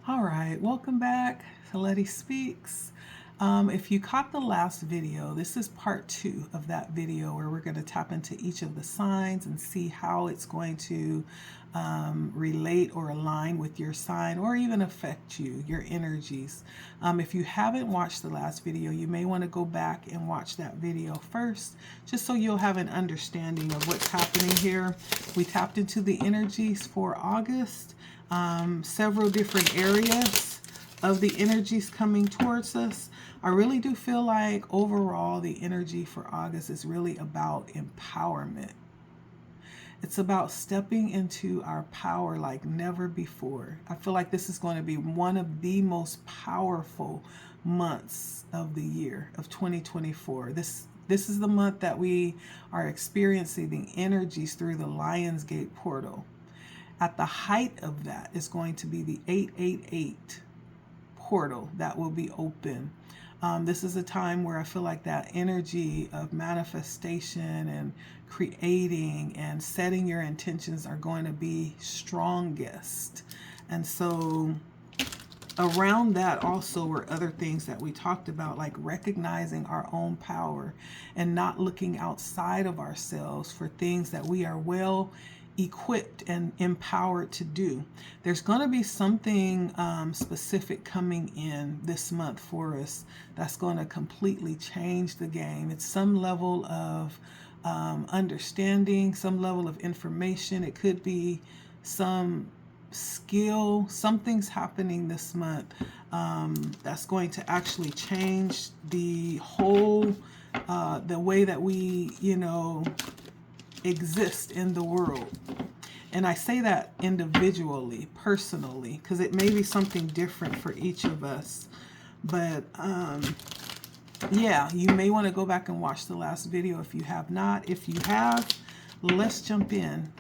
All right, welcome back to LettiSpeaks. If you caught the last video, this is part 2 of that video where we're going to tap into each of the signs and see how it's going to relate or align with your sign or even affect you, your energies. If you haven't watched the last video, you may want to go back and watch that video first, just so you'll have an understanding of what's happening here. We tapped into the energies for August. Several different areas of the energies coming towards us. I really do feel like overall the energy for August is really about empowerment. It's about stepping into our power like never before. I feel like this is going to be one of the most powerful months of the year of 2024. This is the month that we are experiencing the energies through the Lionsgate portal. At the height of that is going to be the 888 portal that will be open. This is a time where I feel like that energy of manifestation and creating and setting your intentions are going to be strongest. And so around that also were other things that we talked about, like recognizing our own power and not looking outside of ourselves for things that we are well equipped and empowered to do. There's going to be something specific coming in this month for us that's going to completely change the game. It's some level of understanding, some level of information. It could be some skill. Something's happening this month that's going to actually change the whole the way that we exist in the world. And I say that individually, personally, because it may be something different for each of us. But yeah, you may want to go back and watch the last video if you have not. If you have, let's jump in.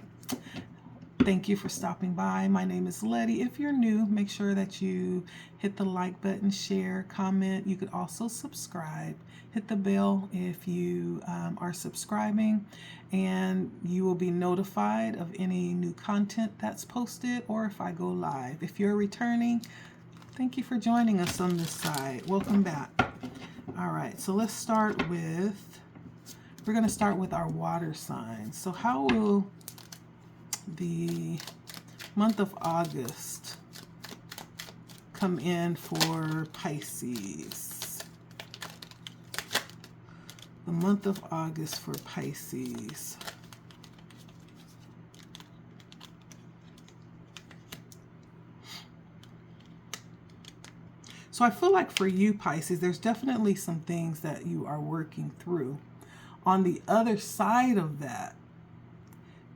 Thank you for stopping by. My name is Letty. If you're new, make sure that you hit the like button, share, comment. You could also subscribe. Hit the bell if you are subscribing, and you will be notified of any new content that's posted or if I go live. If you're returning, thank you for joining us on this side. Welcome back. All right, so let's start with, we're going to start with our water signs. So how will the month of August come in for Pisces? The month of August for Pisces. So I feel like for you, Pisces, there's definitely some things that you are working through. On the other side of that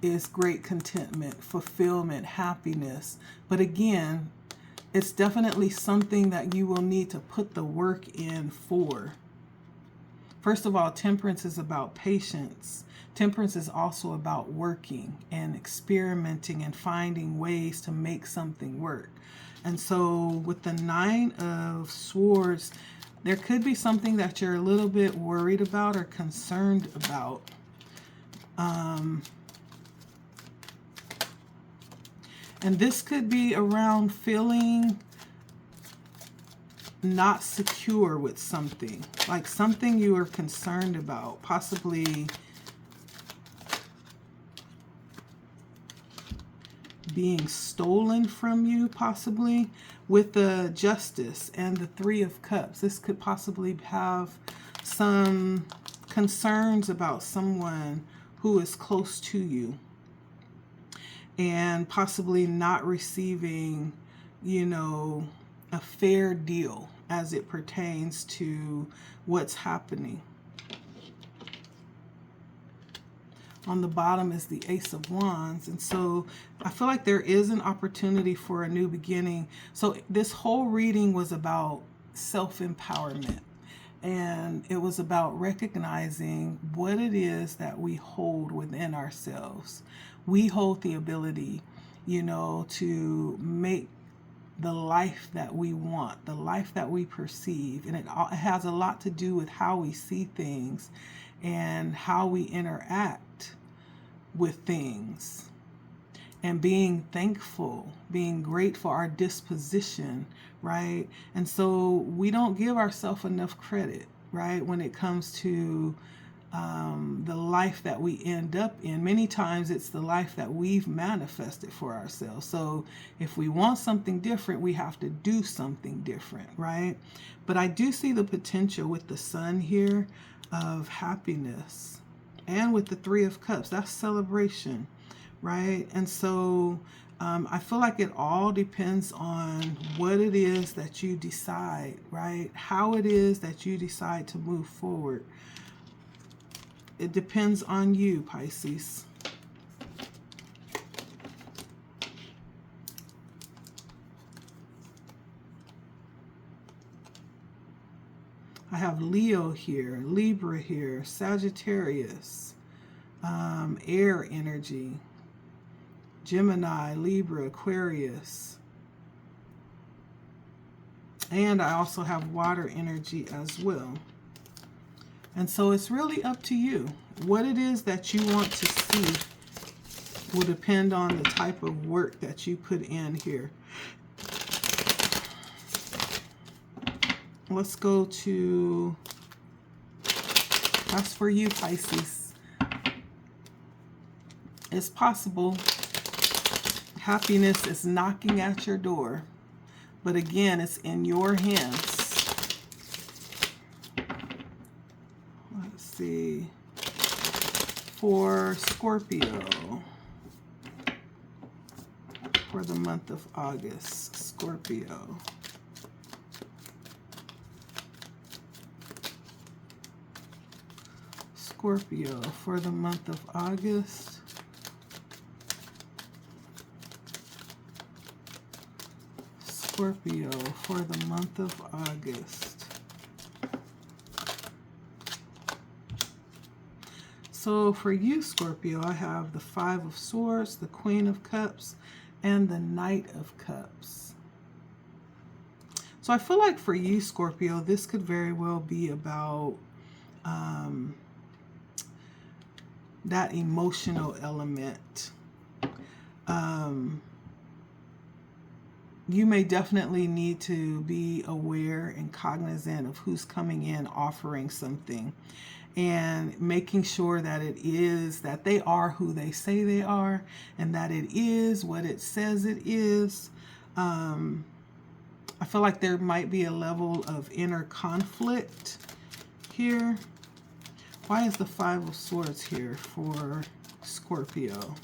is great contentment, fulfillment, happiness. But again, it's definitely something that you will need to put the work in for. First of all, temperance is about patience. Temperance is also about working and experimenting and finding ways to make something work. And so with the 9 of Swords, there could be something that you're a little bit worried about or concerned about. And this could be around feeling not secure with something, like something you are concerned about, possibly being stolen from you, possibly with the Justice and the 3 of Cups. This could possibly have some concerns about someone who is close to you and possibly not receiving, a fair deal as it pertains to what's happening. On the bottom is the Ace of Wands. And so I feel like there is an opportunity for a new beginning. So this whole reading was about self-empowerment. And it was about recognizing what it is that we hold within ourselves. We hold the ability, to make the life that we want, the life that we perceive. And it has a lot to do with how we see things and how we interact with things. and being thankful, being grateful, our disposition, right? And so we don't give ourselves enough credit, right, when it comes to the life that we end up in. Many times it's the life that we've manifested for ourselves. So if we want something different, we have to do something different, right? But I do see the potential with the sun here of happiness, and with the Three of Cups, that's celebration, right? And so I feel like it all depends on what it is that you decide, right? How it is that you decide to move forward. It depends on you, Pisces. I have Leo here, Libra here, Sagittarius, air energy, Gemini, Libra, Aquarius. And I also have water energy as well. And so it's really up to you. What it is that you want to see will depend on the type of work that you put in here. Let's go to, that's for you, Pisces. It's possible happiness is knocking at your door, but again, it's in your hands. Let's see. For Scorpio, for the month of August, Scorpio. Scorpio for the month of August. Scorpio for the month of August. So for you, Scorpio, I have the Five of Swords, the Queen of Cups, and the Knight of Cups. So I feel like for you, Scorpio, this could very well be about that emotional element. You may definitely need to be aware and cognizant of who's coming in offering something, and making sure that it is, that they are who they say they are, and that it is what it says it is. I feel like there might be a level of inner conflict here. Why is the Five of Swords here for Scorpio?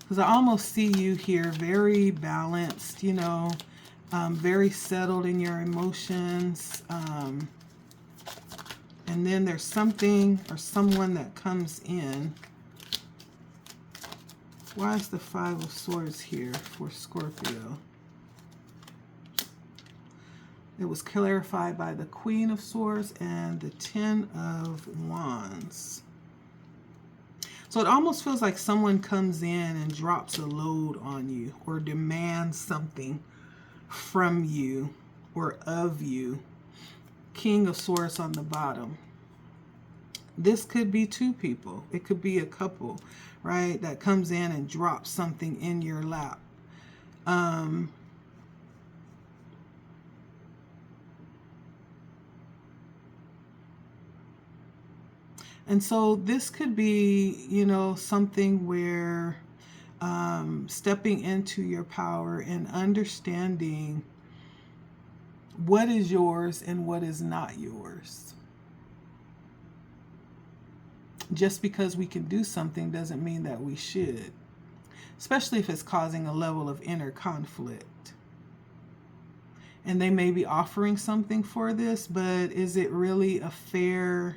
Because I almost see you here very balanced, you know, very settled in your emotions. And then there's something or someone that comes in. Why is the Five of Swords here for Scorpio? It was clarified by the Queen of Swords and the Ten of Wands. So it almost feels like someone comes in and drops a load on you, or demands something from you or of you. King of Swords on the bottom. This could be two people. It could be a couple, right, that comes in and drops something in your lap. And so this could be, you know, something where stepping into your power and understanding what is yours and what is not yours. Just because we can do something doesn't mean that we should, especially if it's causing a level of inner conflict. And they may be offering something for this, but is it really a fair...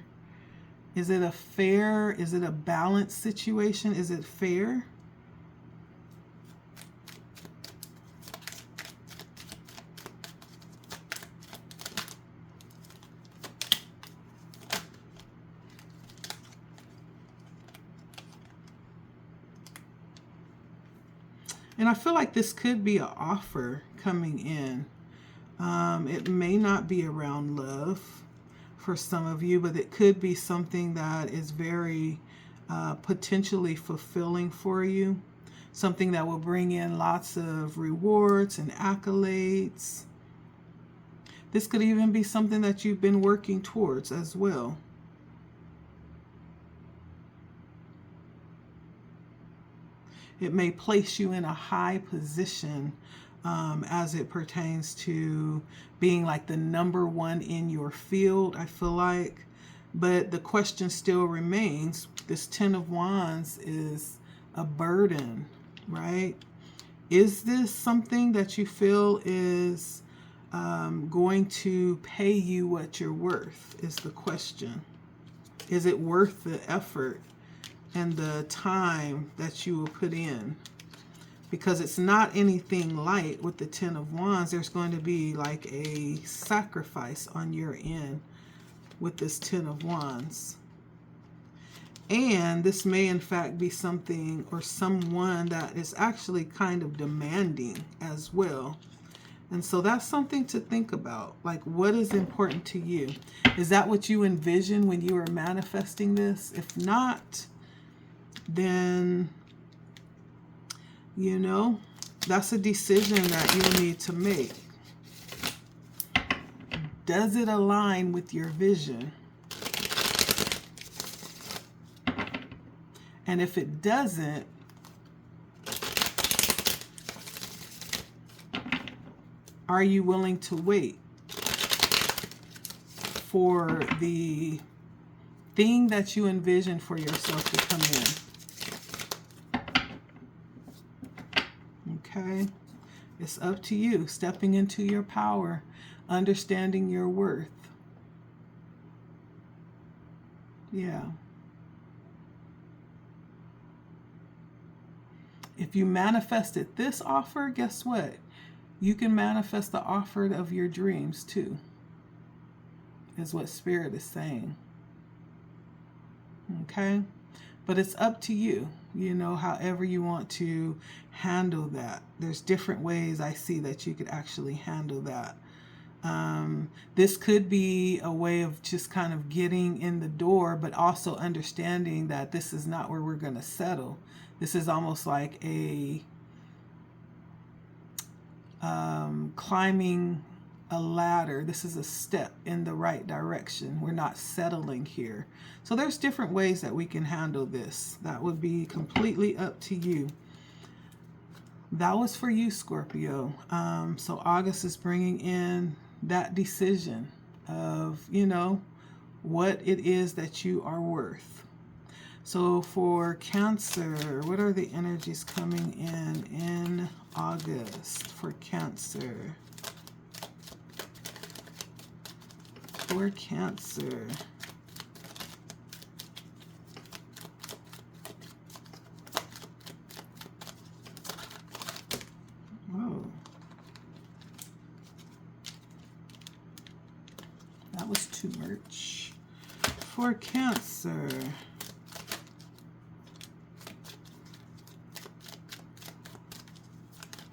Is it a balanced situation? Is it fair? And I feel like this could be an offer coming in. It may not be around love. for some of you, but it could be something that is very potentially fulfilling for you. Something that will bring in lots of rewards and accolades. This could even be something that you've been working towards as well. It may place you in a high position as it pertains to being like the #1 in your field, I feel like. But the question still remains, this 10 of Wands is a burden, right? Is this something that you feel is going to pay you what you're worth, is the question. Is it worth the effort and the time that you will put in? Because it's not anything light with the 10 of Wands. There's going to be like a sacrifice on your end with this 10 of Wands. And this may in fact be something or someone that is actually kind of demanding as well. And so that's something to think about. Like, what is important to you? Is that what you envision when you were manifesting this? If not, then, you know, that's a decision that you need to make. Does it align with your vision? And if it doesn't, are you willing to wait for the thing that you envision for yourself to come in? Okay? It's up to you, stepping into your power, understanding your worth. Yeah. If you manifested this offer, guess what? You can manifest the offer of your dreams too, is what Spirit is saying. Okay? But it's up to you, you know, however you want to handle that. There's different ways I see that you could actually handle that. This could be a way of just kind of getting in the door, but also understanding that this is not where we're going to settle. This is almost like a climbing a ladder. This is a step in the right direction. We're not settling here. So there's different ways that we can handle this. That would be completely up to you. That was for you, Scorpio. So August is bringing in that decision of, you know, what it is that you are worth. So for Cancer, what are the energies coming in August for Cancer? For Cancer. Whoa. That was too much. For Cancer.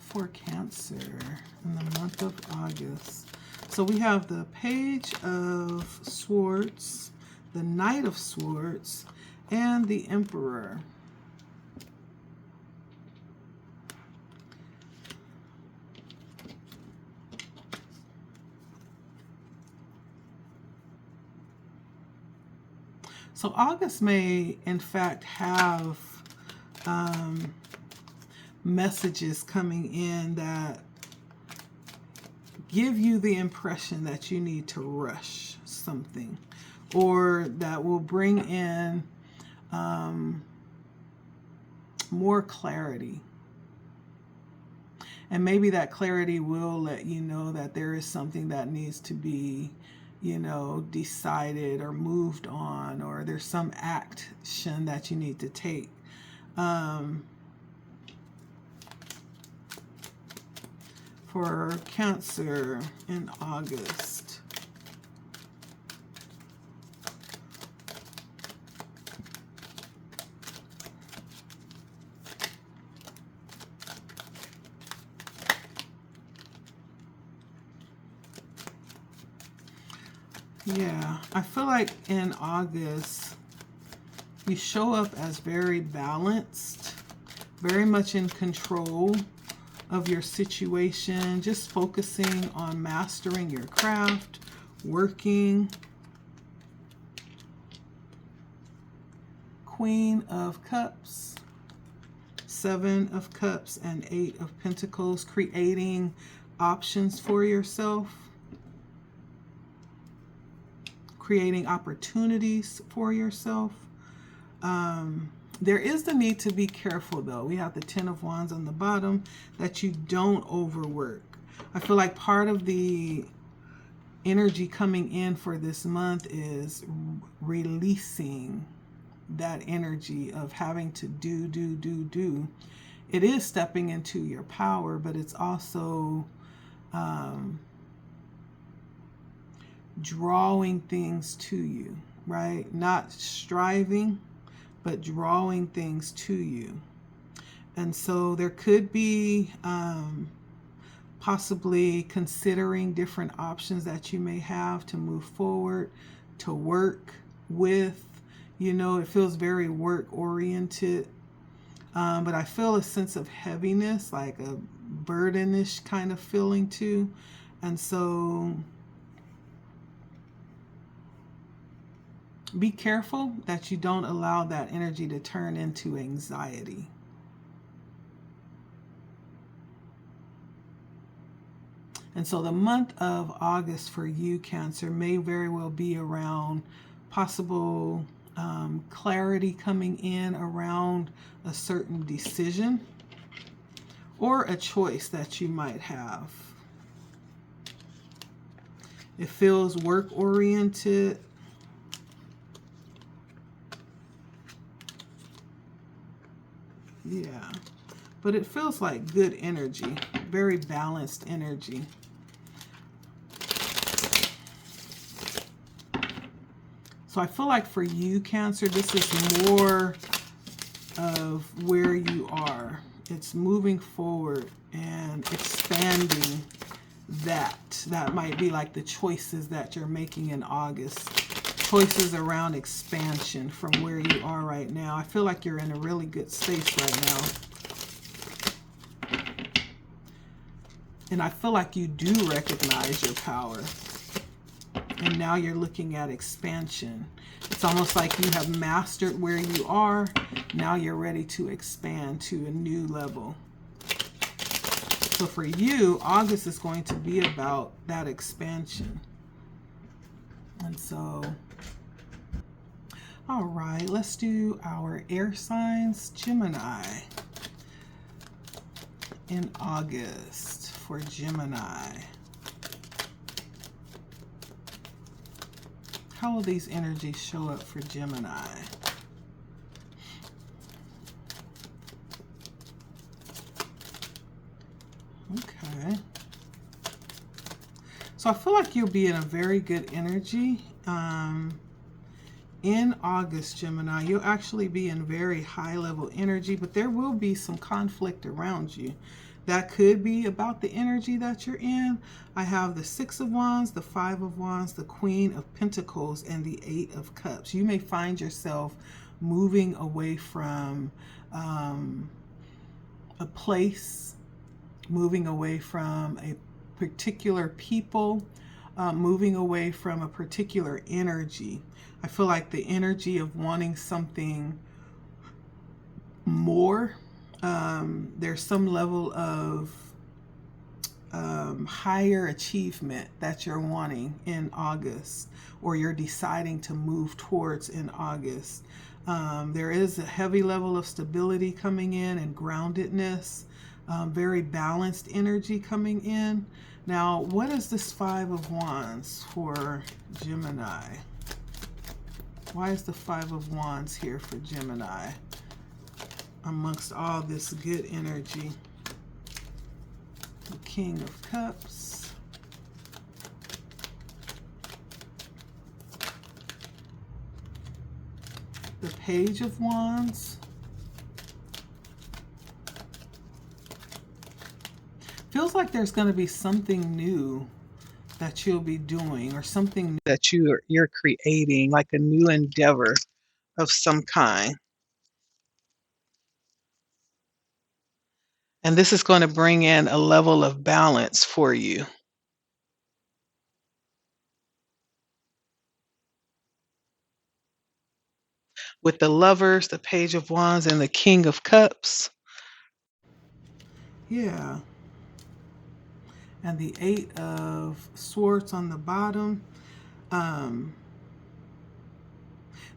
For Cancer in the month of August. So we have the Page of Swords, the Knight of Swords, and the Emperor. So August may in fact have messages coming in that give you the impression that you need to rush something, or that will bring in more clarity. And maybe that clarity will let you know that there is something that needs to be, you know, decided or moved on, or there's some action that you need to take. For Cancer in August. Yeah, I feel like in August, you show up as very balanced, very much in control of your situation, just focusing on mastering your craft, working. Queen of Cups, Seven of Cups, and Eight of Pentacles, creating options for yourself, creating opportunities for yourself. There is the need to be careful, though. We have the Ten of Wands on the bottom, that you don't overwork. I feel like part of the energy coming in for this month is releasing that energy of having to do. It is stepping into your power, but it's also drawing things to you, right? Not striving, but drawing things to you. And so there could be possibly considering different options that you may have to move forward, to work with. You know, it feels very work oriented, but I feel a sense of heaviness, like a burdenish kind of feeling too. And so be careful that you don't allow that energy to turn into anxiety. And so the month of August for you, Cancer, may very well be around possible clarity coming in around a certain decision or a choice that you might have. It feels work-oriented. Yeah, but it feels like good energy, very balanced energy. So I feel like for you, Cancer, this is more of where you are. It's moving forward and expanding that. That might be like the choices that you're making in August. Choices around expansion from where you are right now. I feel like you're in a really good space right now. And I feel like you do recognize your power. And now you're looking at expansion. It's almost like you have mastered where you are. Now you're ready to expand to a new level. So for you, August is going to be about that expansion. And so, all right, let's do our air signs. Gemini in August for Gemini. How will these energies show up for Gemini? Okay. So I feel like you'll be in a very good energy. In August, Gemini, you'll actually be in very high level energy, but there will be some conflict around you. That could be about the energy that you're in. I have the Six of Wands, the Five of Wands, the Queen of Pentacles, and the Eight of Cups. You may find yourself moving away from a place, moving away from a particular people, moving away from a particular energy. I feel like the energy of wanting something more. There's some level of higher achievement that you're wanting in August, or you're deciding to move towards in August. There is a heavy level of stability coming in and groundedness, very balanced energy coming in. Now, what is this Five of Wands for Gemini? Why is the Five of Wands here for Gemini amongst all this good energy? The King of Cups, the Page of Wands. Feels like there's going to be something new that you'll be doing, or something that you're creating, like a new endeavor of some kind. And this is going to bring in a level of balance for you. With the Lovers, the Page of Wands, and the King of Cups. Yeah. And the Eight of Swords on the bottom.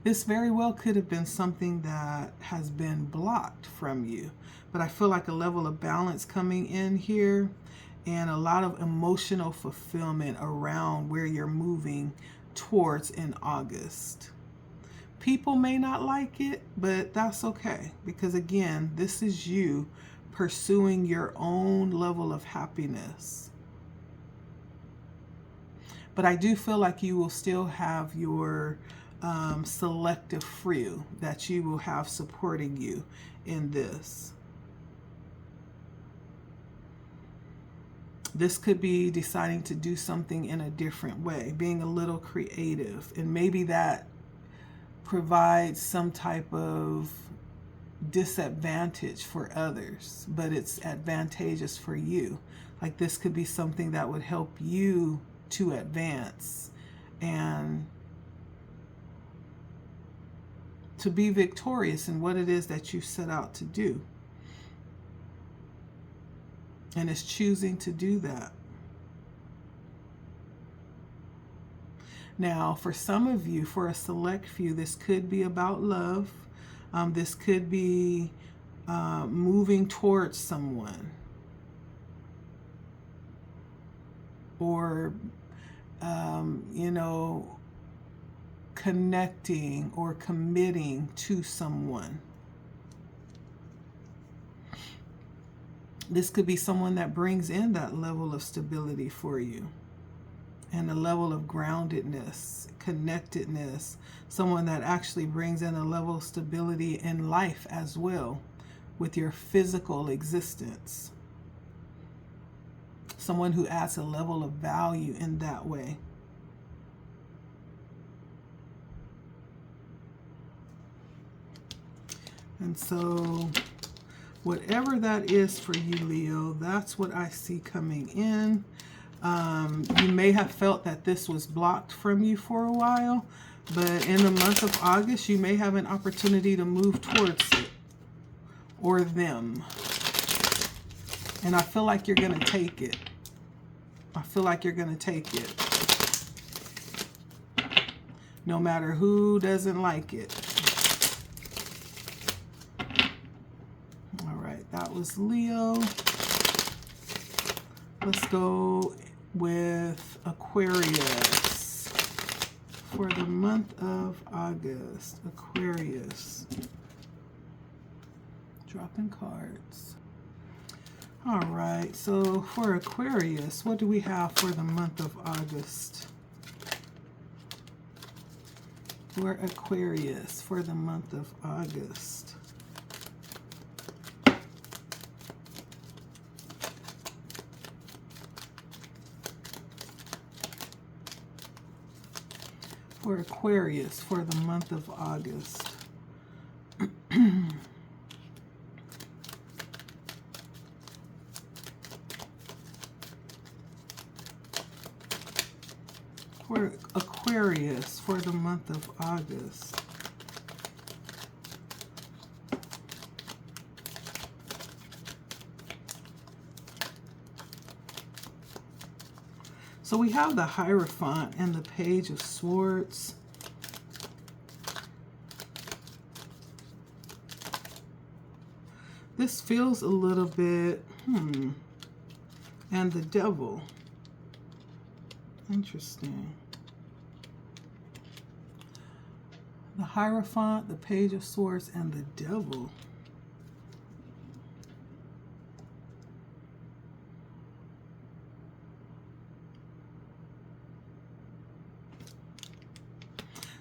This very well could have been something that has been blocked from you. But I feel like a level of balance coming in here, and a lot of emotional fulfillment around where you're moving towards in August. People may not like it, but that's okay. Because again, this is you pursuing your own level of happiness. But I do feel like you will still have your selective few that you will have supporting you in this. This could be deciding to do something in a different way, being a little creative, and maybe that provides some type of disadvantage for others, but it's advantageous for you. Like this could be something that would help you to advance and to be victorious in what it is that you set out to do. And it's choosing to do that. Now, for some of you, for a select few, this could be about love. This could be moving towards someone. Or, you know, connecting or committing to someone. This could be someone that brings in that level of stability for you and a level of groundedness, connectedness, someone that actually brings in a level of stability in life as well with your physical existence. Someone who adds a level of value in that way. And so whatever that is for you, Leo, that's what I see coming in. You may have felt that this was blocked from you for a while, but in the month of August, you may have an opportunity to move towards it or them. And I feel like you're going to take it. I feel like you're going to take it. No matter who doesn't like it. All right, that was Leo. Let's go with Aquarius for the month of August. Aquarius. Dropping cards. All right, so for Aquarius, what do we have for the month of August? For Aquarius for the month of August. For Aquarius for the month of August. For Aquarius for the month of August. So we have the Hierophant and the Page of Swords. This feels a little bit, and the Devil. Interesting. The Hierophant, the Page of Swords, and the Devil.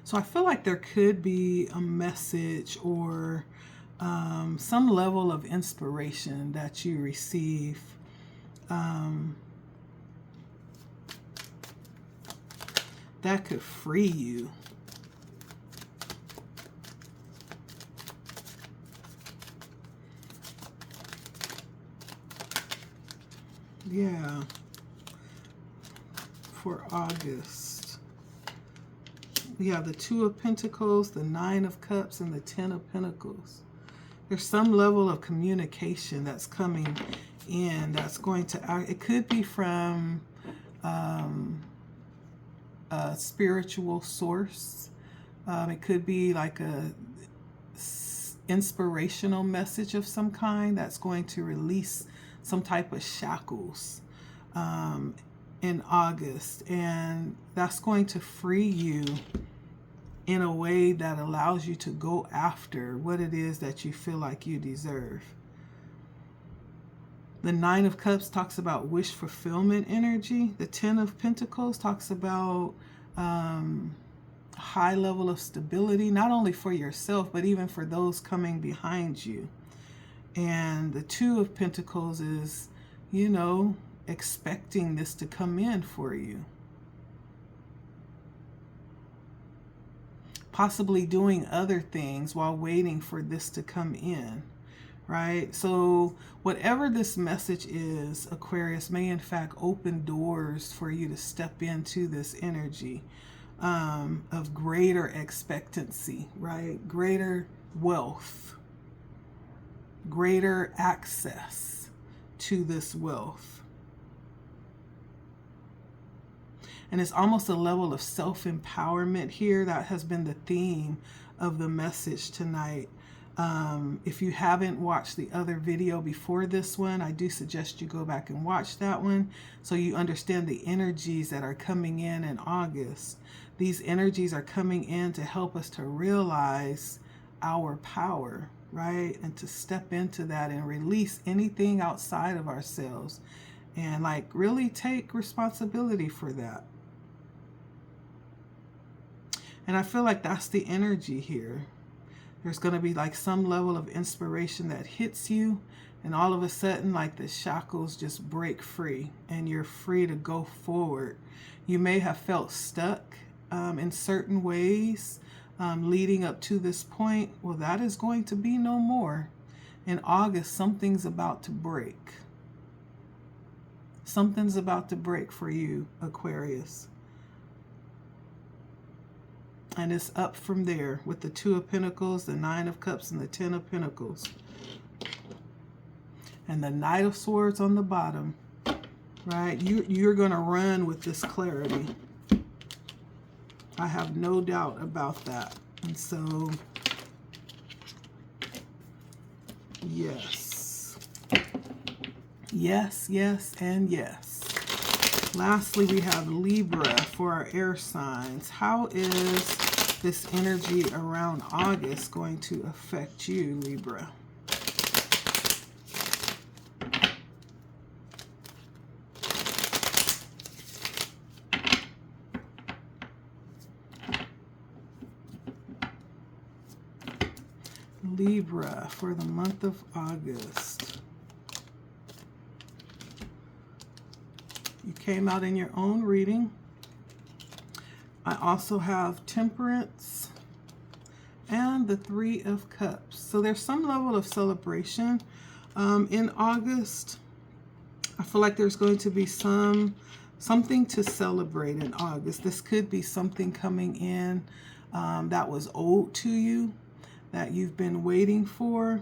So I feel like there could be a message or some level of inspiration that you receive that could free you. Yeah, for August. We have the Two of Pentacles, the Nine of Cups, and the Ten of Pentacles. There's some level of communication that's coming in that's going to, it could be from a spiritual source. It could be like a inspirational message of some kind that's going to release some type of shackles in August, and that's going to free you in a way that allows you to go after what it is that you feel like you deserve. The Nine of Cups talks about wish fulfillment energy. The Ten of Pentacles talks about high level of stability, not only for yourself, but even for those coming behind you. And the Two of Pentacles is, you know, expecting this to come in for you. Possibly doing other things while waiting for this to come in, right? So whatever this message is, Aquarius, may in fact open doors for you to step into this energy of greater expectancy, right? Greater wealth, greater access to this wealth. And it's almost a level of self-empowerment here. That has been the theme of the message tonight. If you haven't watched the other video before this one, I do suggest you go back and watch that one so you understand the energies that are coming in August. These energies are coming in to help us to realize our power, right? And to step into that and release anything outside of ourselves and like really take responsibility for that. And I feel like that's the energy here. There's going to be like some level of inspiration that hits you, and all of a sudden like the shackles just break free and you're free to go forward. You may have felt stuck in certain ways leading up to this point. Well, that is going to be no more. In August, something's about to break. Something's about to break for you, Aquarius. And it's up from there with the Two of Pentacles, the Nine of Cups, and the Ten of Pentacles. And the Knight of Swords on the bottom, right? You're going to run with this clarity. I have no doubt about that. And so, yes. Yes, yes, and yes. Lastly, we have Libra for our air signs. How is this energy around August going to affect you, Libra? Libra for the month of August. You came out in your own reading. I also have Temperance and the Three of Cups. So there's some level of celebration in August. I feel like there's going to be something to celebrate in August. This could be something coming in that was owed to you, that you've been waiting for.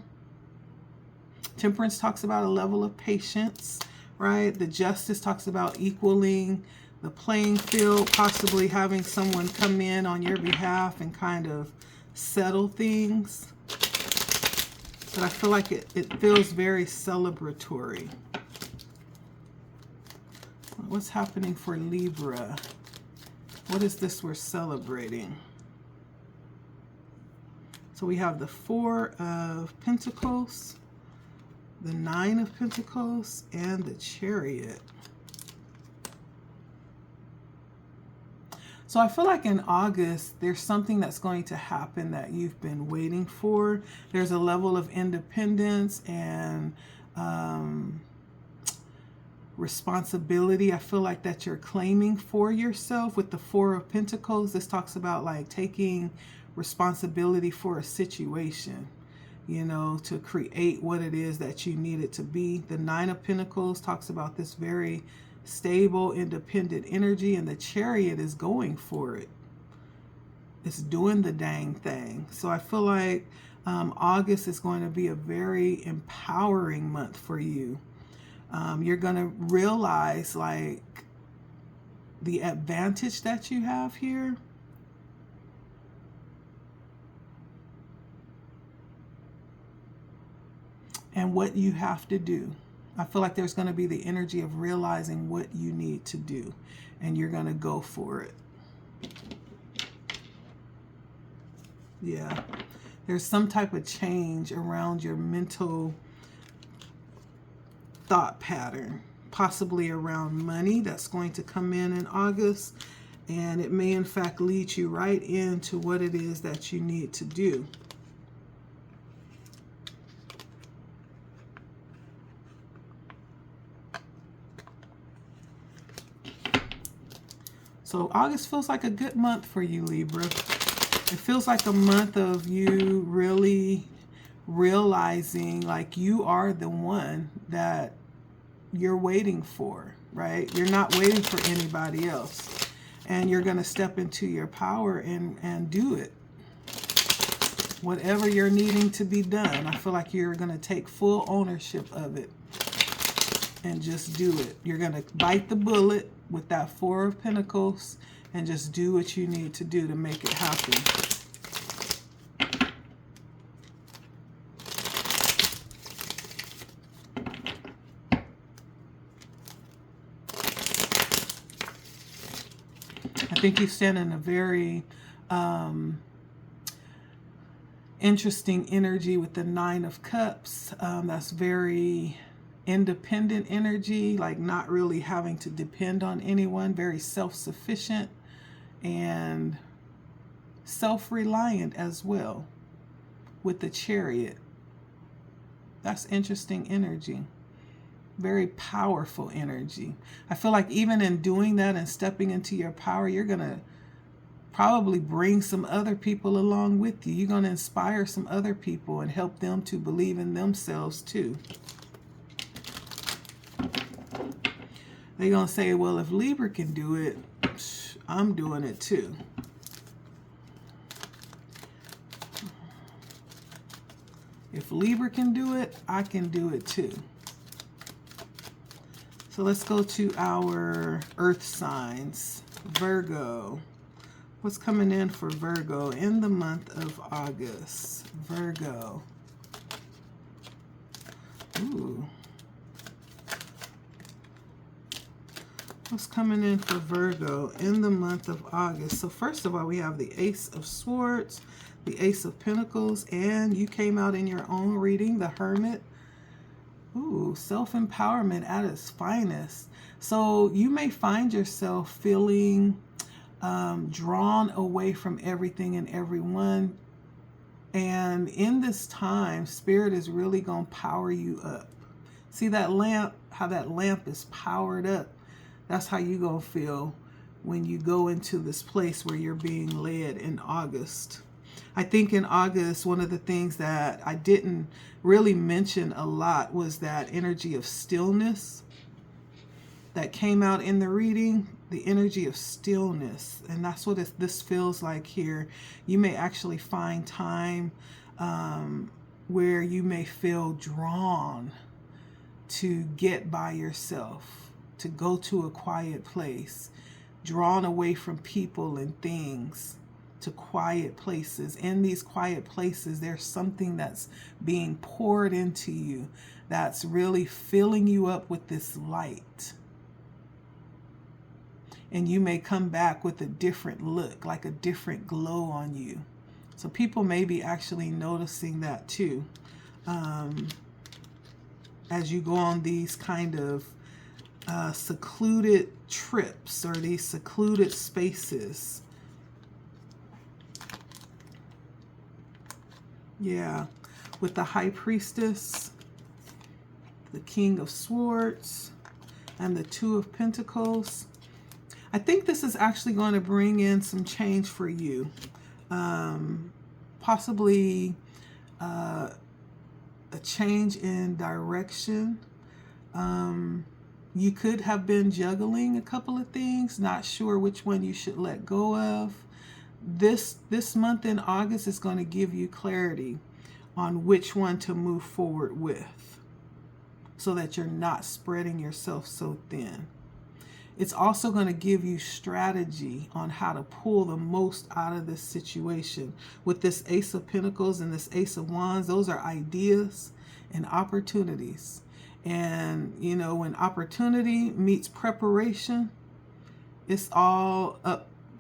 Temperance talks about a level of patience, right? The Justice talks about equaling the playing field, possibly having someone come in on your behalf and kind of settle things. But I feel like it feels very celebratory. What's happening for Libra? What is this we're celebrating? So we have the Four of Pentacles, the Nine of Pentacles, and the Chariot. So I feel like in August, there's something that's going to happen that you've been waiting for. There's a level of independence and responsibility. I feel like that you're claiming for yourself with the Four of Pentacles. This talks about like taking responsibility for a situation, you know, to create what it is that you need it to be. The Nine of Pentacles talks about this very stable, independent energy, and the Chariot is going for it. It's doing the dang thing. So I feel like August is going to be a very empowering month for you. You're going to realize like the advantage that you have here. And what you have to do. I feel like there's going to be the energy of realizing what you need to do. And you're going to go for it. Yeah. There's some type of change around your mental thought pattern. Possibly around money that's going to come in August. And it may in fact lead you right into what it is that you need to do. So August feels like a good month for you, Libra. It feels like a month of you really realizing like you are the one that you're waiting for, right? You're not waiting for anybody else. And you're going to step into your power and do it. Whatever you're needing to be done, I feel like you're going to take full ownership of it and just do it. You're going to bite the bullet with that Four of Pentacles and just do what you need to do to make it happen. I think you stand in a very interesting energy with the Nine of Cups. That's very independent energy, like not really having to depend on anyone, very self-sufficient and self-reliant as well with the Chariot. That's interesting energy. Very powerful energy. I feel like even in doing that and stepping into your power, you're going to probably bring some other people along with you. You're going to inspire some other people and help them to believe in themselves too. They're going to say, well, if Libra can do it, I'm doing it too. If Libra can do it, I can do it too. So let's go to our earth signs. Virgo. What's coming in for Virgo in the month of August? Virgo. Ooh. What's coming in for Virgo in the month of August? So first of all, we have the Ace of Swords, the Ace of Pentacles, and you came out in your own reading, the Hermit. Ooh, self-empowerment at its finest. So you may find yourself feeling drawn away from everything and everyone. And in this time, Spirit is really going to power you up. See that lamp, how that lamp is powered up? That's how you going to feel when you go into this place where you're being led in August. I think in August, one of the things that I didn't really mention a lot was that energy of stillness that came out in the reading, the energy of stillness. And that's what this feels like here. You may actually find time where you may feel drawn to get by yourself, to go to a quiet place, drawn away from people and things, to quiet places. In these quiet places, there's something that's being poured into you that's really filling you up with this light. And you may come back with a different look, like a different glow on you. So people may be actually noticing that too. As you go on these kind of secluded trips or these secluded spaces. Yeah, with the High Priestess, the King of Swords, and the Two of Pentacles. I think this is actually going to bring in some change for you. Possibly a change in direction. You could have been juggling a couple of things, not sure which one you should let go of. This month in August is going to give you clarity on which one to move forward with, so that you're not spreading yourself so thin. It's also going to give you strategy on how to pull the most out of this situation. With this Ace of Pentacles and this Ace of Wands, those are ideas and opportunities. And, you know, when opportunity meets preparation, it's all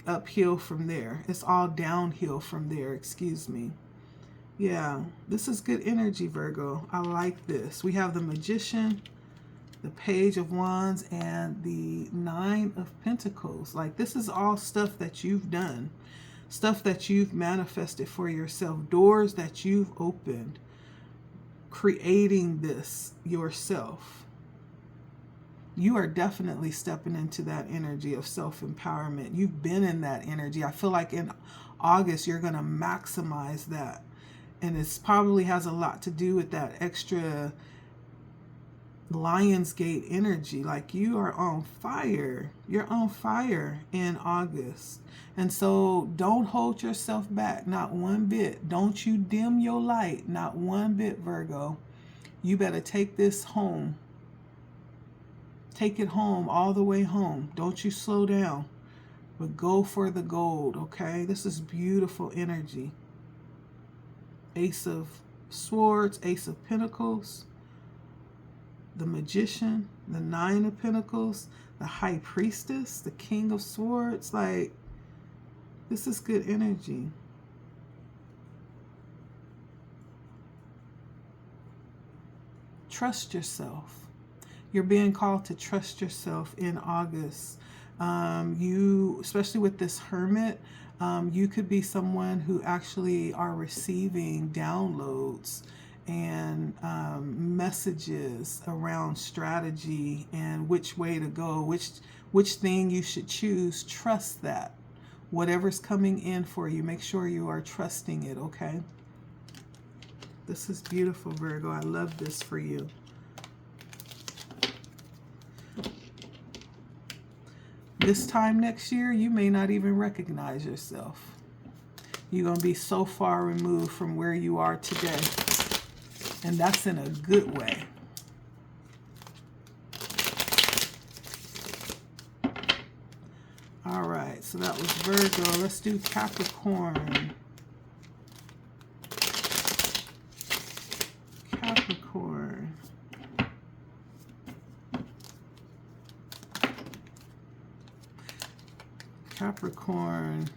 uphill from there. It's all downhill from there, excuse me. Yeah, this is good energy, Virgo. I like this. We have the Magician, the Page of Wands, and the Nine of Pentacles. Like, this is all stuff that you've done, stuff that you've manifested for yourself, doors that you've opened, creating this yourself. You are definitely stepping into that energy of self-empowerment. You've been in that energy. I feel like in August, you're going to maximize that. And it probably has a lot to do with that extra Lionsgate energy. Like, you are on fire. You're on fire in August. And so don't hold yourself back, not one bit. Don't you dim your light, not one bit, Virgo. You better take this home. Take it home, all the way home. Don't you slow down, but go for the gold, okay? This is beautiful energy. Ace of Swords, Ace of Pentacles, the Magician, the Nine of Pentacles, the High Priestess, the King of Swords. Like, this is good energy. Trust yourself. You're being called to trust yourself in August. You, especially with this Hermit, you could be someone who actually are receiving downloads and messages around strategy and which way to go, which thing you should choose. Trust that. Whatever's coming in for you, make sure you are trusting it, okay? This is beautiful, Virgo. I love this for you. This time next year, you may not even recognize yourself. You're going to be so far removed from where you are today. And that's in a good way. All right, so that was Virgo. Let's do Capricorn. Capricorn. Capricorn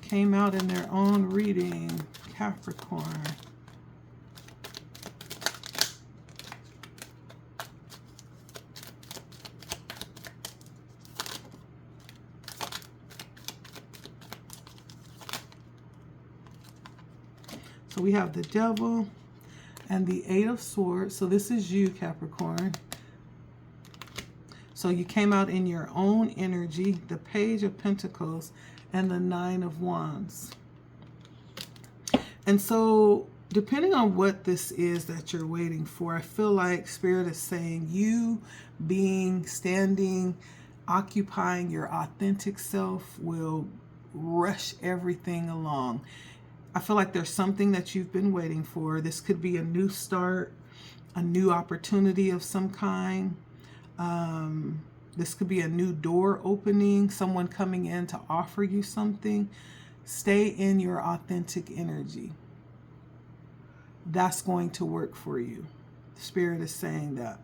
came out in their own reading. Capricorn. So we have the Devil and the Eight of Swords. So this is you, Capricorn. So you came out in your own energy, the Page of Pentacles and the Nine of Wands. And so depending on what this is that you're waiting for, I feel like Spirit is saying you standing, occupying your authentic self will rush everything along. I feel like there's something that you've been waiting for. This could be a new start, a new opportunity of some kind. This could be a new door opening, someone coming in to offer you something. Stay in your authentic energy. That's going to work for you. Spirit is saying that.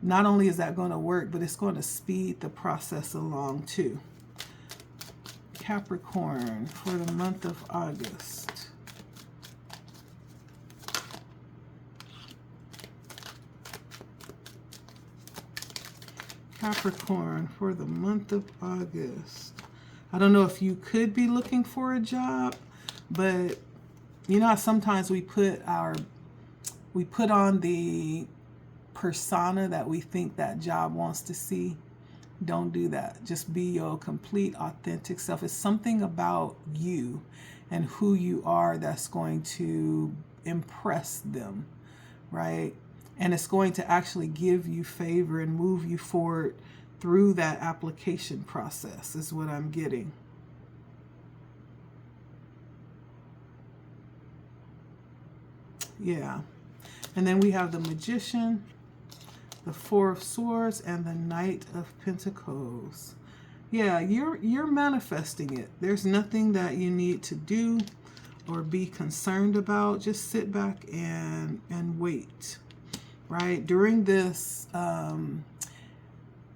Not only is that going to work, but it's going to speed the process along too. Capricorn for the month of August. Capricorn for the month of August. I don't know if you could be looking for a job, but you know how sometimes we put on the persona that we think that job wants to see. Don't do that. Just be your complete, authentic self. It's something about you and who you are that's going to impress them, right? And it's going to actually give you favor and move you forward through that application process, is what I'm getting. Yeah. And then we have the Magician, the Four of Swords, and the Knight of Pentacles. Yeah, you're manifesting it. There's nothing that you need to do or be concerned about. Just sit back and wait, right? During this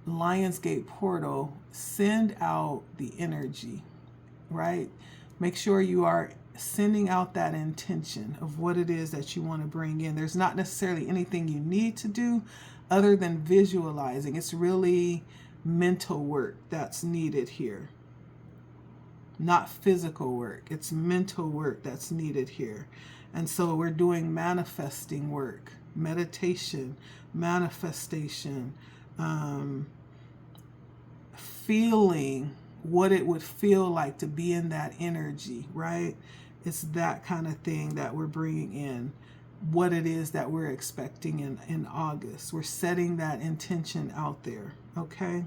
Lionsgate portal, send out the energy, right? Make sure you are sending out that intention of what it is that you want to bring in. There's not necessarily anything you need to do other than visualizing. It's really mental work that's needed here, not physical work. It's mental work that's needed here. And so we're doing manifesting work, meditation, manifestation, feeling what it would feel like to be in that energy, right? It's that kind of thing that we're bringing in, what it is that we're expecting in August. We're setting that intention out there, okay?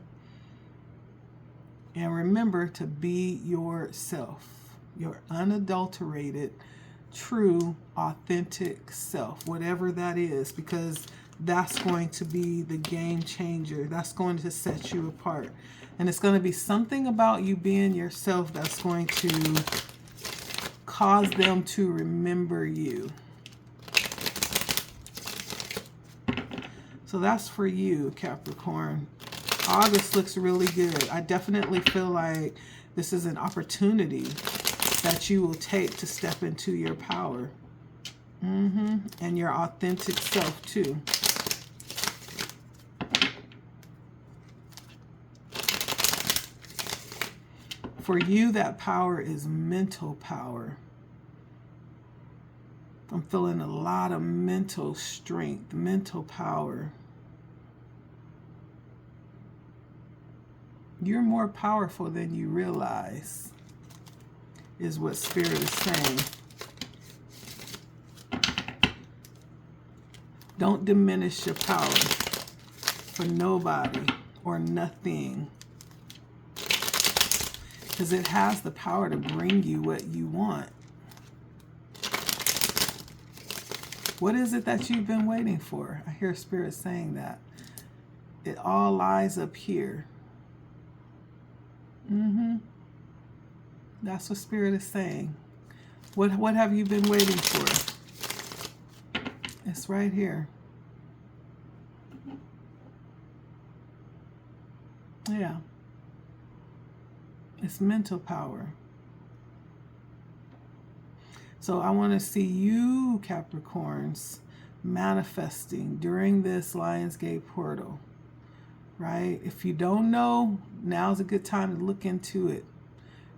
And remember to be yourself, your unadulterated, true, authentic self, whatever that is, because that's going to be the game changer. That's going to set you apart. And it's going to be something about you being yourself that's going to cause them to remember you. So that's for you, Capricorn. August looks really good. I definitely feel like this is an opportunity that you will take to step into your power. And your authentic self too. For you, that power is mental power. I'm feeling a lot of mental strength, mental power. You're more powerful than you realize, is what Spirit is saying. Don't diminish your power for nobody or nothing, because it has the power to bring you what you want. What is it that you've been waiting for? I hear Spirit saying that. It all lies up here. That's what Spirit is saying. What have you been waiting for? It's right here. Yeah. It's mental power. So I want to see you, Capricorns, manifesting during this Lionsgate portal, right? If you don't know, now's a good time to look into it,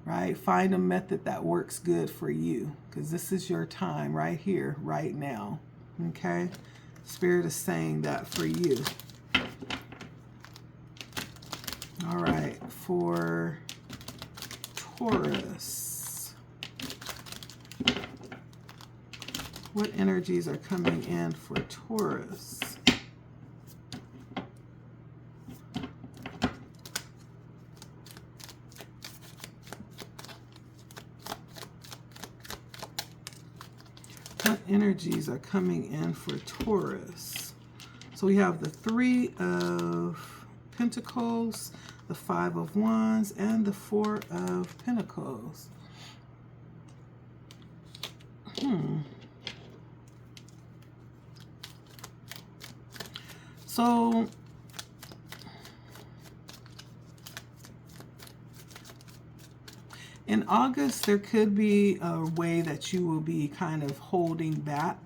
right? Find a method that works good for you, because this is your time right here, right now, okay? Spirit is saying that for you. All right, for Taurus. What energies are coming in for Taurus? What energies are coming in for Taurus? So we have the Three of Pentacles, the Five of Wands, and the Four of Pentacles. So in August, there could be a way that you will be kind of holding back.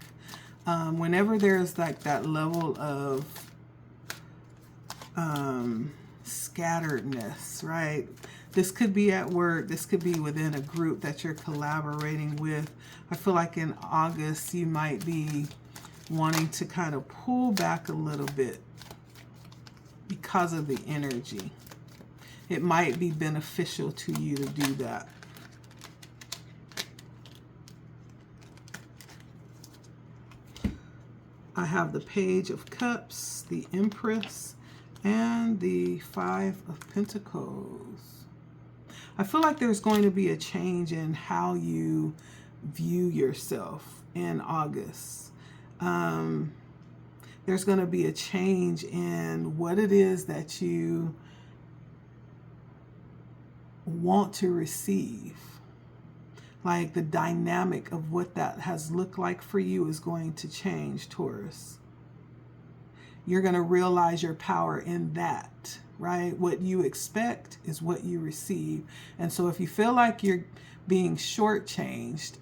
Whenever there's like that level of scatteredness, right? This could be at work. This could be within a group that you're collaborating with. I feel like in August, you might be wanting to kind of pull back a little bit because of the energy. It might be beneficial to you to do that. I have the Page of Cups, the Empress, and the Five of Pentacles. I feel like there's going to be a change in how you view yourself in August. There's going to be a change in what it is that you want to receive. Like the dynamic of what that has looked like for you is going to change, Taurus. You're going to realize your power in that, right? What you expect is what you receive. And so if you feel like you're being shortchanged,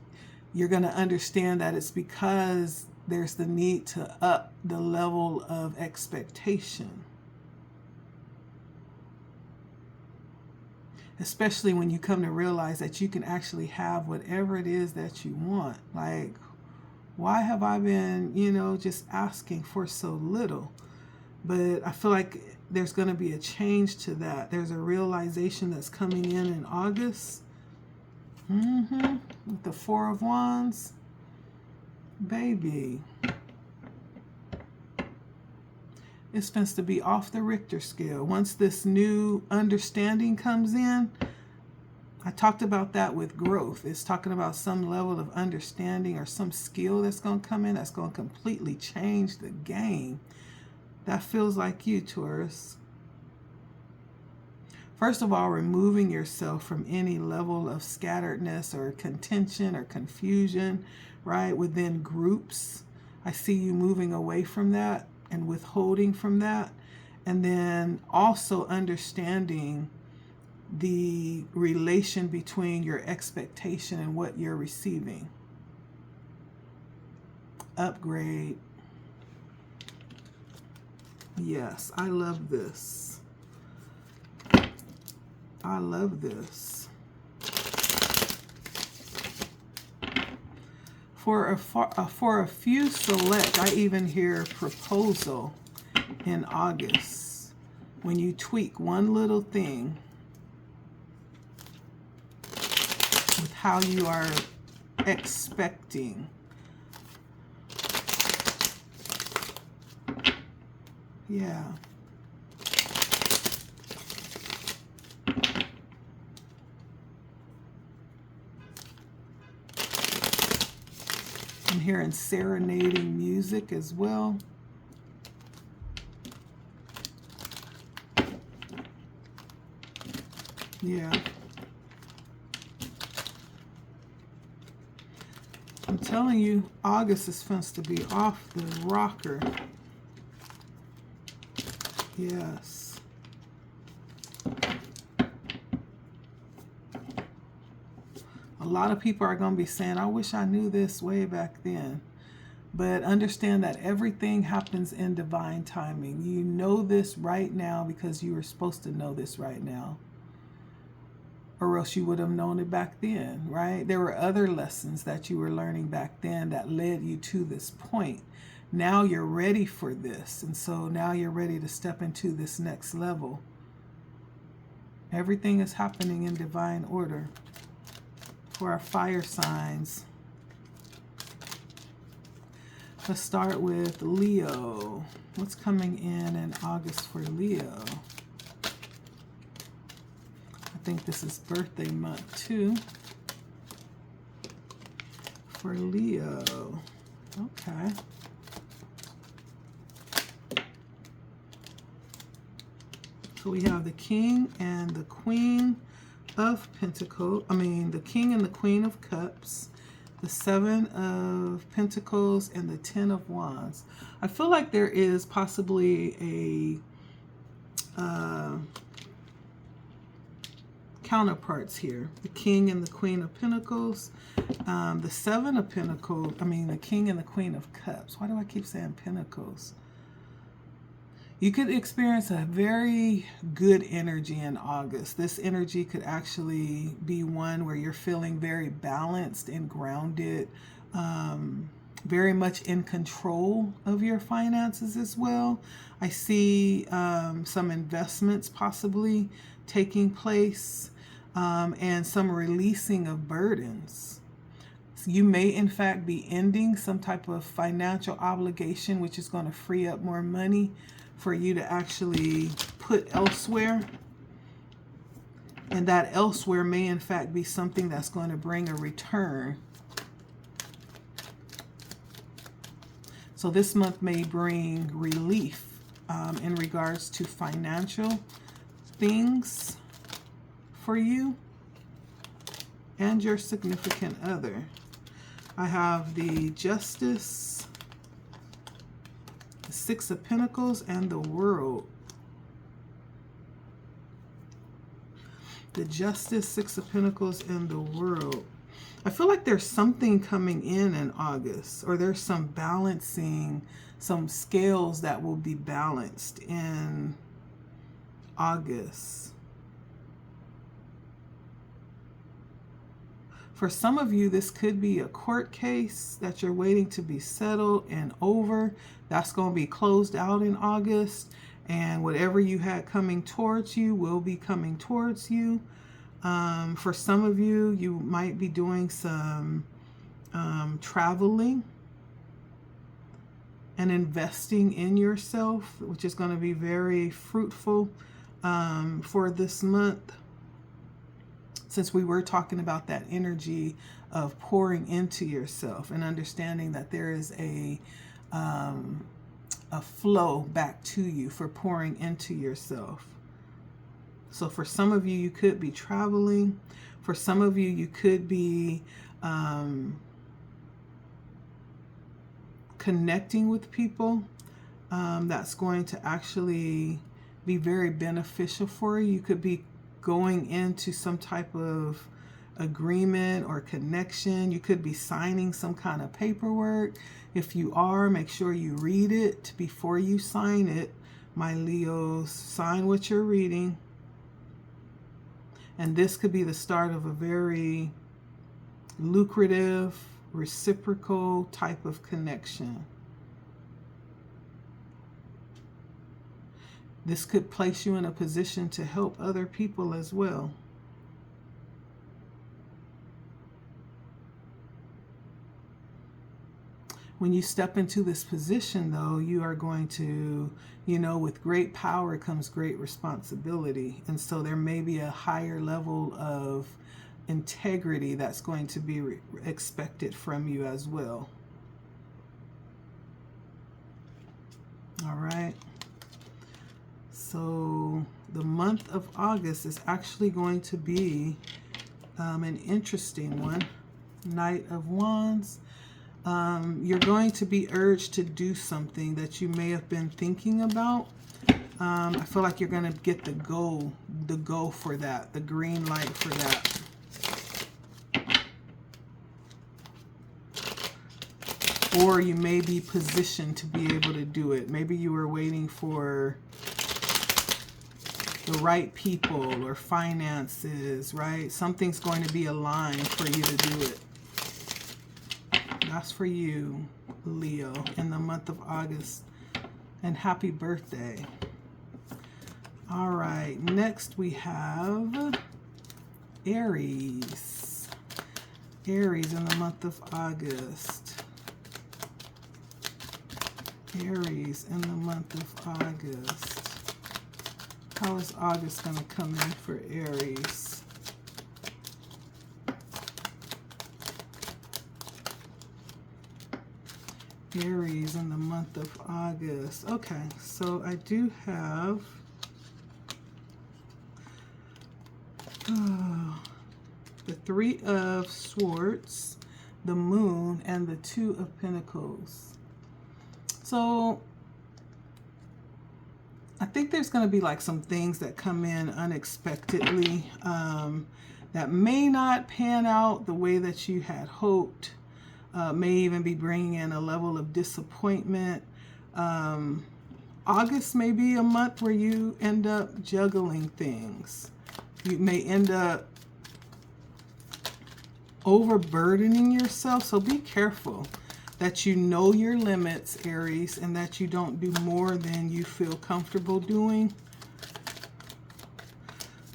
you're going to understand that it's because there's the need to up the level of expectation. Especially when you come to realize that you can actually have whatever it is that you want. Like, why have I been, just asking for so little? But I feel like there's going to be a change to that. There's a realization that's coming in August. With the Four of Wands. Baby. It's supposed to be off the Richter scale. Once this new understanding comes in, I talked about that with growth. It's talking about some level of understanding or some skill that's going to come in that's going to completely change the game. That feels like you, Taurus. First of all, removing yourself from any level of scatteredness or contention or confusion, right, within groups. I see you moving away from that and withholding from that, and then also understanding the relation between your expectation and what you're receiving. Upgrade. Yes, I love this. I love this. For a few select, I even hear proposal in August. When you tweak one little thing with how you are expecting. Yeah. I'm hearing serenading music as well. Yeah. I'm telling you, August is supposed to be off the rocker. Yes. A lot of people are going to be saying, I wish I knew this way back then. But understand that everything happens in divine timing. You know this right now because you were supposed to know this right now. Or else you would have known it back then, right? There were other lessons that you were learning back then that led you to this point. Now you're ready for this. And so now you're ready to step into this next level. Everything is happening in divine order. For our fire signs, let's start with Leo. What's coming in August for Leo? I think this is birthday month too. For Leo. Okay. So we have the King and the Queen of Pentacles. The King and the Queen of Cups. The Seven of Pentacles and the Ten of Wands. I feel like there is possibly a counterparts here. The King and the Queen of Pentacles. The Seven of Pentacles. The King and the Queen of Cups. Why do I keep saying Pentacles? You could experience a very good energy in August. This energy could actually be one where you're feeling very balanced and grounded. very much in control of your finances as well. I see some investments possibly taking place, and some releasing of burdens. So you may in fact be ending some type of financial obligation, which is going to free up more money for you to actually put elsewhere. And that elsewhere may in fact be something that's going to bring a return. So this month may bring relief in regards to financial things for you and your significant other. I have the Justice, the Six of Pentacles, and the World. The Justice, Six of Pentacles, and the World. I feel like there's something coming in August, or there's some balancing, some scales that will be balanced in August. For some of you, this could be a court case that you're waiting to be settled and over. That's going to be closed out in August. And whatever you had coming towards you will be coming towards you. For some of you, you might be doing some traveling and investing in yourself, which is going to be very fruitful for this month. Since we were talking about that energy of pouring into yourself and understanding that there is a flow back to you for pouring into yourself. So for some of you, you could be traveling. For some of you, you could be connecting with people that's going to actually be very beneficial for you. You could be going into some type of agreement or connection. You could be signing some kind of paperwork. If you are, make sure you read it before you sign it. My Leos, sign what you're reading. And this could be the start of a very lucrative, reciprocal type of connection. This could place you in a position to help other people as well. When you step into this position, though, you are going to, with great power comes great responsibility. And so there may be a higher level of integrity that's going to be expected from you as well. All right. So the month of August is actually going to be an interesting one. Knight of Wands. You're going to be urged to do something that you may have been thinking about. I feel like you're going to get the go for that, the green light for that. Or you may be positioned to be able to do it. Maybe you were waiting for the right people or finances, right? Something's going to be aligned for you to do it. That's for you, Leo, in the month of August. And happy birthday. All right, next we have Aries. Aries in the month of August. Aries in the month of August. How is August going to come in for Aries? Aries in the month of August. Okay, so I do have the Three of Swords, the Moon, and the Two of Pentacles. So I think there's going to be like some things that come in unexpectedly that may not pan out the way that you had hoped. May even be bringing in a level of disappointment. August may be a month where you end up juggling things. You may end up overburdening yourself, so be careful. that you know your limits, Aries, and that you don't do more than you feel comfortable doing.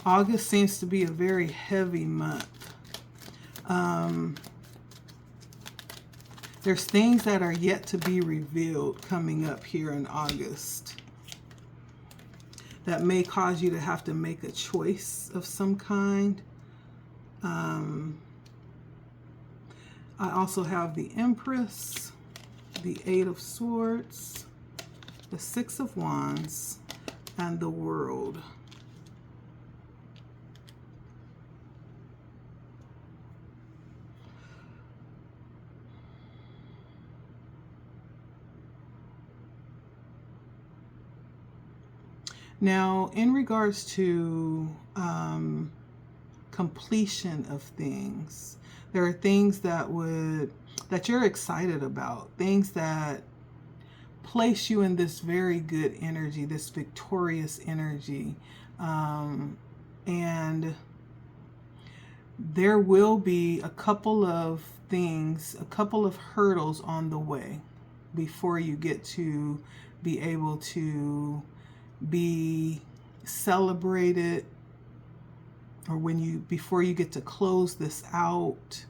August seems to be a very heavy month. There's things that are yet to be revealed coming up here in August that may cause you to have to make a choice of some kind. I also have the Empress, the Eight of Swords, the Six of Wands, and the World. Now, in regards to completion of things, there are things that you're excited about, things that place you in this very good energy, this victorious energy, and there will be a couple of things, a couple of hurdles on the way before you get to be able to be celebrated, or before you get to close this out.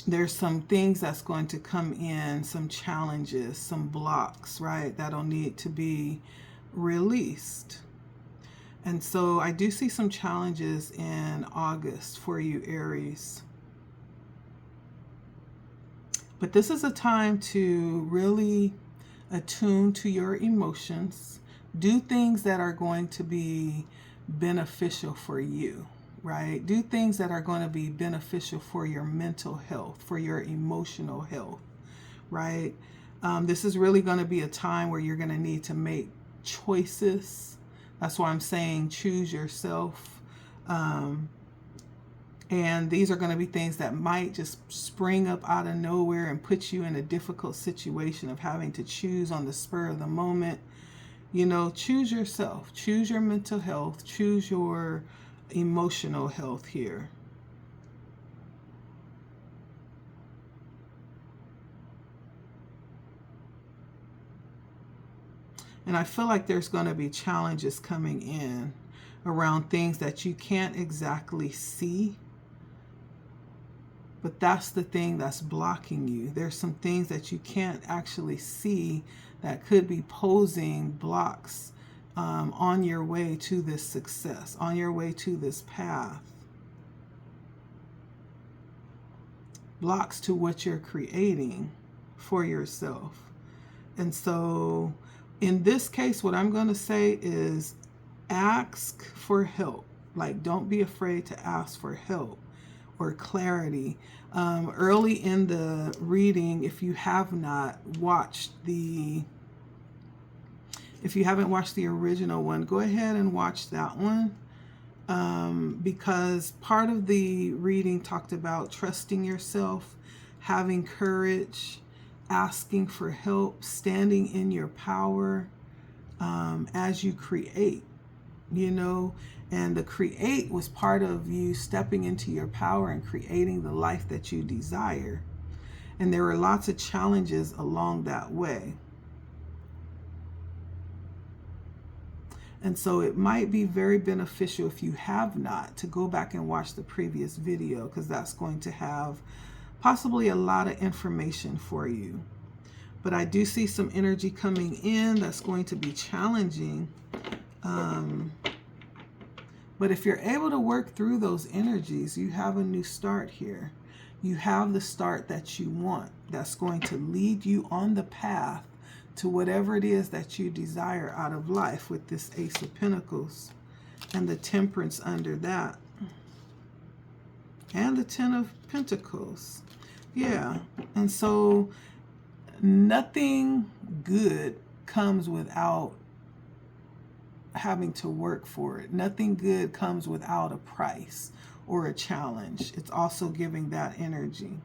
There's some things that's going to come in, some challenges, some blocks, right, that'll need to be released. And so I do see some challenges in August for you, Aries. But this is a time to really attune to your emotions. Do things that are going to be beneficial for you, right? Do things that are going to be beneficial for your mental health, for your emotional health, right? This is really going to be a time where you're going to need to make choices. That's why I'm saying choose yourself. And these are going to be things that might just spring up out of nowhere and put you in a difficult situation of having to choose on the spur of the moment. You know, choose yourself, choose your mental health, choose your emotional health here. And I feel like there's going to be challenges coming in around things that you can't exactly see. But that's the thing that's blocking you. There's some things that you can't actually see that could be posing blocks on your way to this success, on your way to this path. Blocks to what you're creating for yourself. And so in this case, what I'm going to say is ask for help. Like, don't be afraid to ask for help or clarity. Early in the reading, if you haven't watched the original one, go ahead and watch that one, because part of the reading talked about trusting yourself, having courage, asking for help, standing in your power as you create, you know. And the create was part of you stepping into your power and creating the life that you desire. And there were lots of challenges along that way. And so it might be very beneficial, if you have not, to go back and watch the previous video, because that's going to have possibly a lot of information for you. But I do see some energy coming in that's going to be challenging. But if you're able to work through those energies, you have a new start here. You have the start that you want, that's going to lead you on the path to whatever it is that you desire out of life, with this Ace of Pentacles and the Temperance under that. And the Ten of Pentacles. Yeah. And so nothing good comes without having to work for it. Nothing good comes without a price or a challenge. It's also giving that energy.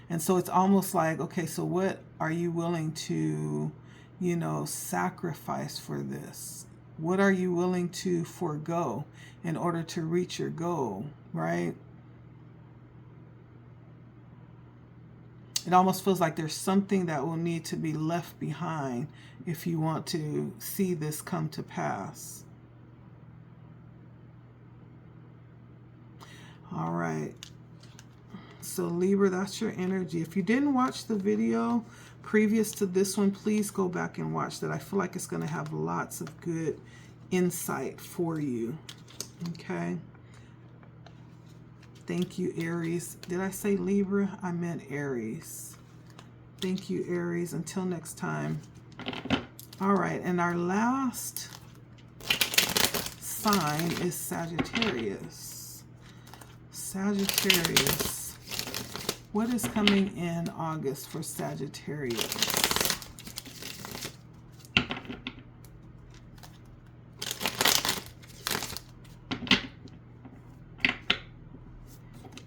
And so it's almost like, okay, so what are you willing to, you know, sacrifice for this? What are you willing to forego in order to reach your goal, right? It almost feels like there's something that will need to be left behind if you want to see this come to pass. All right. So Libra, that's your energy. If you didn't watch the video previous to this one, please go back and watch that. I feel like it's going to have lots of good insight for you. Okay. Thank you, Aries. Did I say Libra? I meant Aries. Thank you, Aries. Until next time. All right. And our last sign is Sagittarius. Sagittarius. What is coming in August for Sagittarius?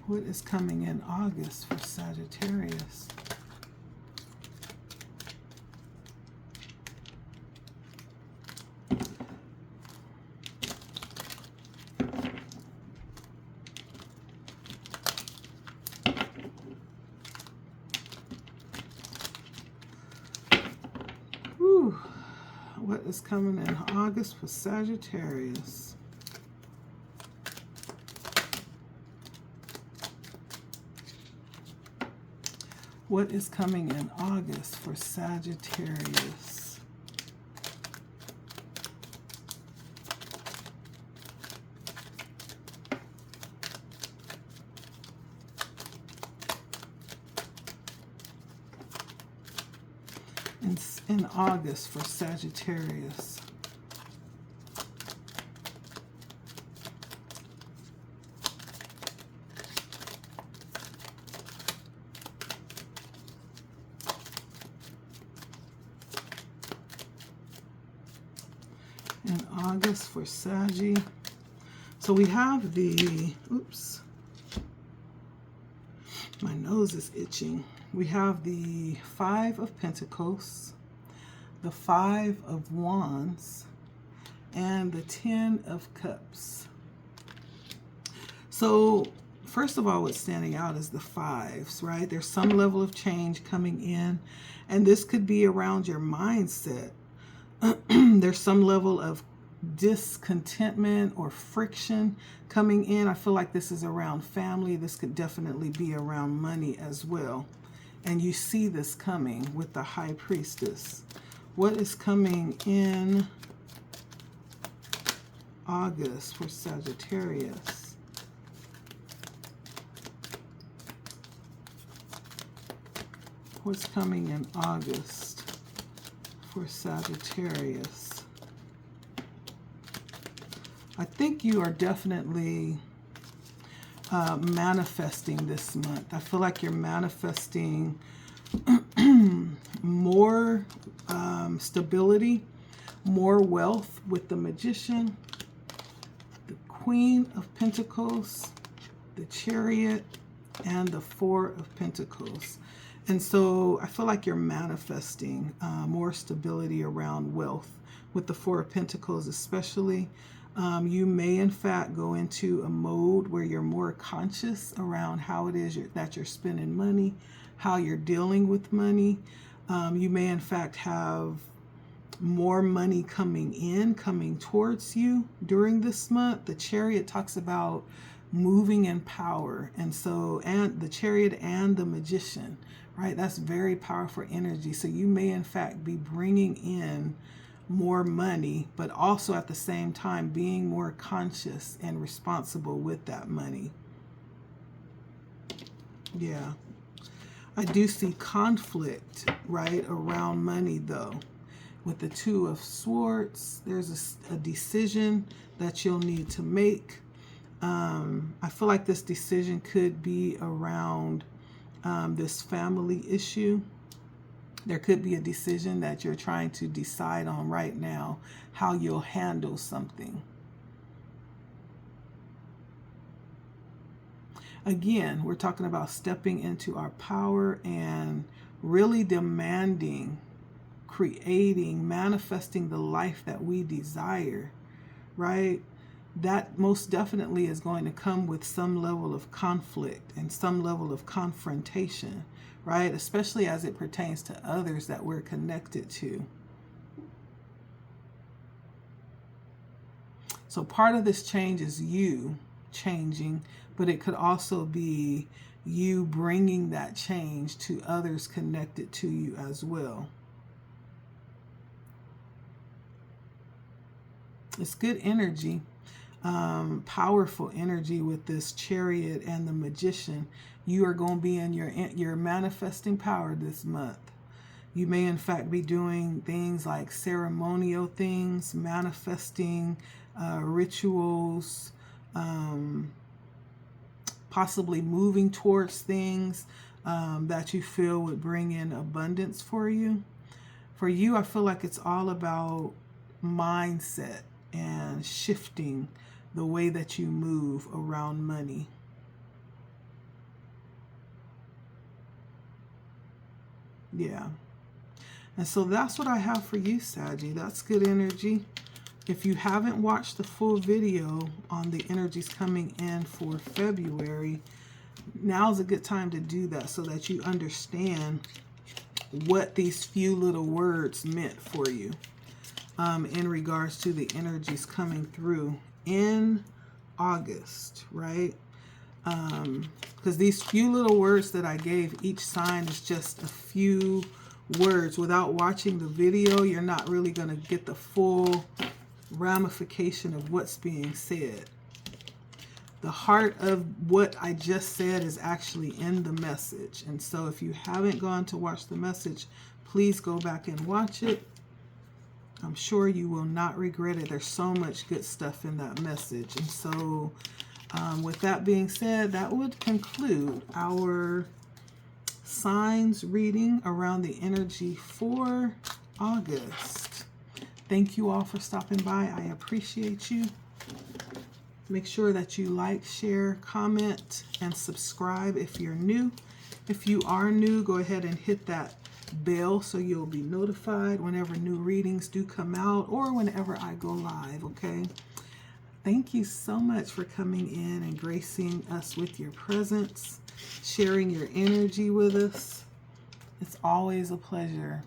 What is coming in August for Sagittarius? What is coming in August for Sagittarius? What is coming in August for Sagittarius? In August for Sagittarius. In August for Saggy. So we have the, oops, my nose is itching. We have the Five of Pentacles, the Five of Wands, and the Ten of Cups. So first of all, what's standing out is the fives, right? There's some level of change coming in, and this could be around your mindset. There's some level of discontentment or friction coming in. I feel like this is around family. This could definitely be around money as well. And you see this coming with the High Priestess. What is coming in August for Sagittarius? What's coming in August for Sagittarius? I think you are definitely manifesting this month. I feel like you're manifesting more stability, more wealth with the Magician, the Queen of Pentacles, the Chariot, and the Four of Pentacles. And so I feel like you're manifesting more stability around wealth with the Four of Pentacles especially. You may in fact go into a mode where you're more conscious around how it is that you're spending money, how you're dealing with money. You may in fact have more money coming towards you during this month. The Chariot talks about moving in power, and so, and the Chariot and the Magician, right? That's very powerful energy. So you may in fact be bringing in more money, but also at the same time being more conscious and responsible with that money. Yeah. I do see conflict, right, around money though. With the Two of Swords, there's a decision that you'll need to make. I feel like this decision could be around this family issue. There could be a decision that you're trying to decide on right now, how you'll handle something. Again, we're talking about stepping into our power and really demanding, creating, manifesting the life that we desire, right? That most definitely is going to come with some level of conflict and some level of confrontation, right? Especially as it pertains to others that we're connected to. So part of this change is you changing, but it could also be you bringing that change to others connected to you as well. It's good energy, powerful energy with this Chariot and the Magician. You are going to be in your manifesting power this month. You may in fact be doing things like ceremonial things, manifesting rituals, possibly moving towards things that you feel would bring in abundance for you. For you, I feel like it's all about mindset and shifting the way that you move around money. Yeah. And so that's what I have for you, Saggy. That's good energy. If you haven't watched the full video on the energies coming in for February, now's a good time to do that so that you understand what these few little words meant for you in regards to the energies coming through in August, right? Because these few little words that I gave each sign is just a few words. Without watching the video, you're not really going to get the full ramification of what's being said. The heart of what I just said is actually in the message. And so if you haven't gone to watch the message, please go back and watch it. I'm sure you will not regret it. There's so much good stuff in that message. And so with that being said, that would conclude our signs reading around the energy for August. Thank you all for stopping by. I appreciate you. Make sure that you like, share, comment, and subscribe if you're new. If you are new, go ahead and hit that bell so you'll be notified whenever new readings do come out or whenever I go live, okay? Thank you so much for coming in and gracing us with your presence, sharing your energy with us. It's always a pleasure.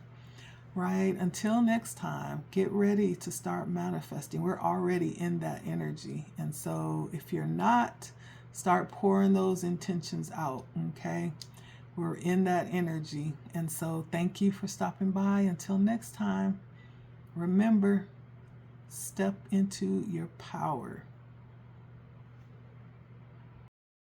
Right? Until next time, get ready to start manifesting. We're already in that energy. And so if you're not, start pouring those intentions out, okay? We're in that energy. And so thank you for stopping by. Until next time, remember, step into your power.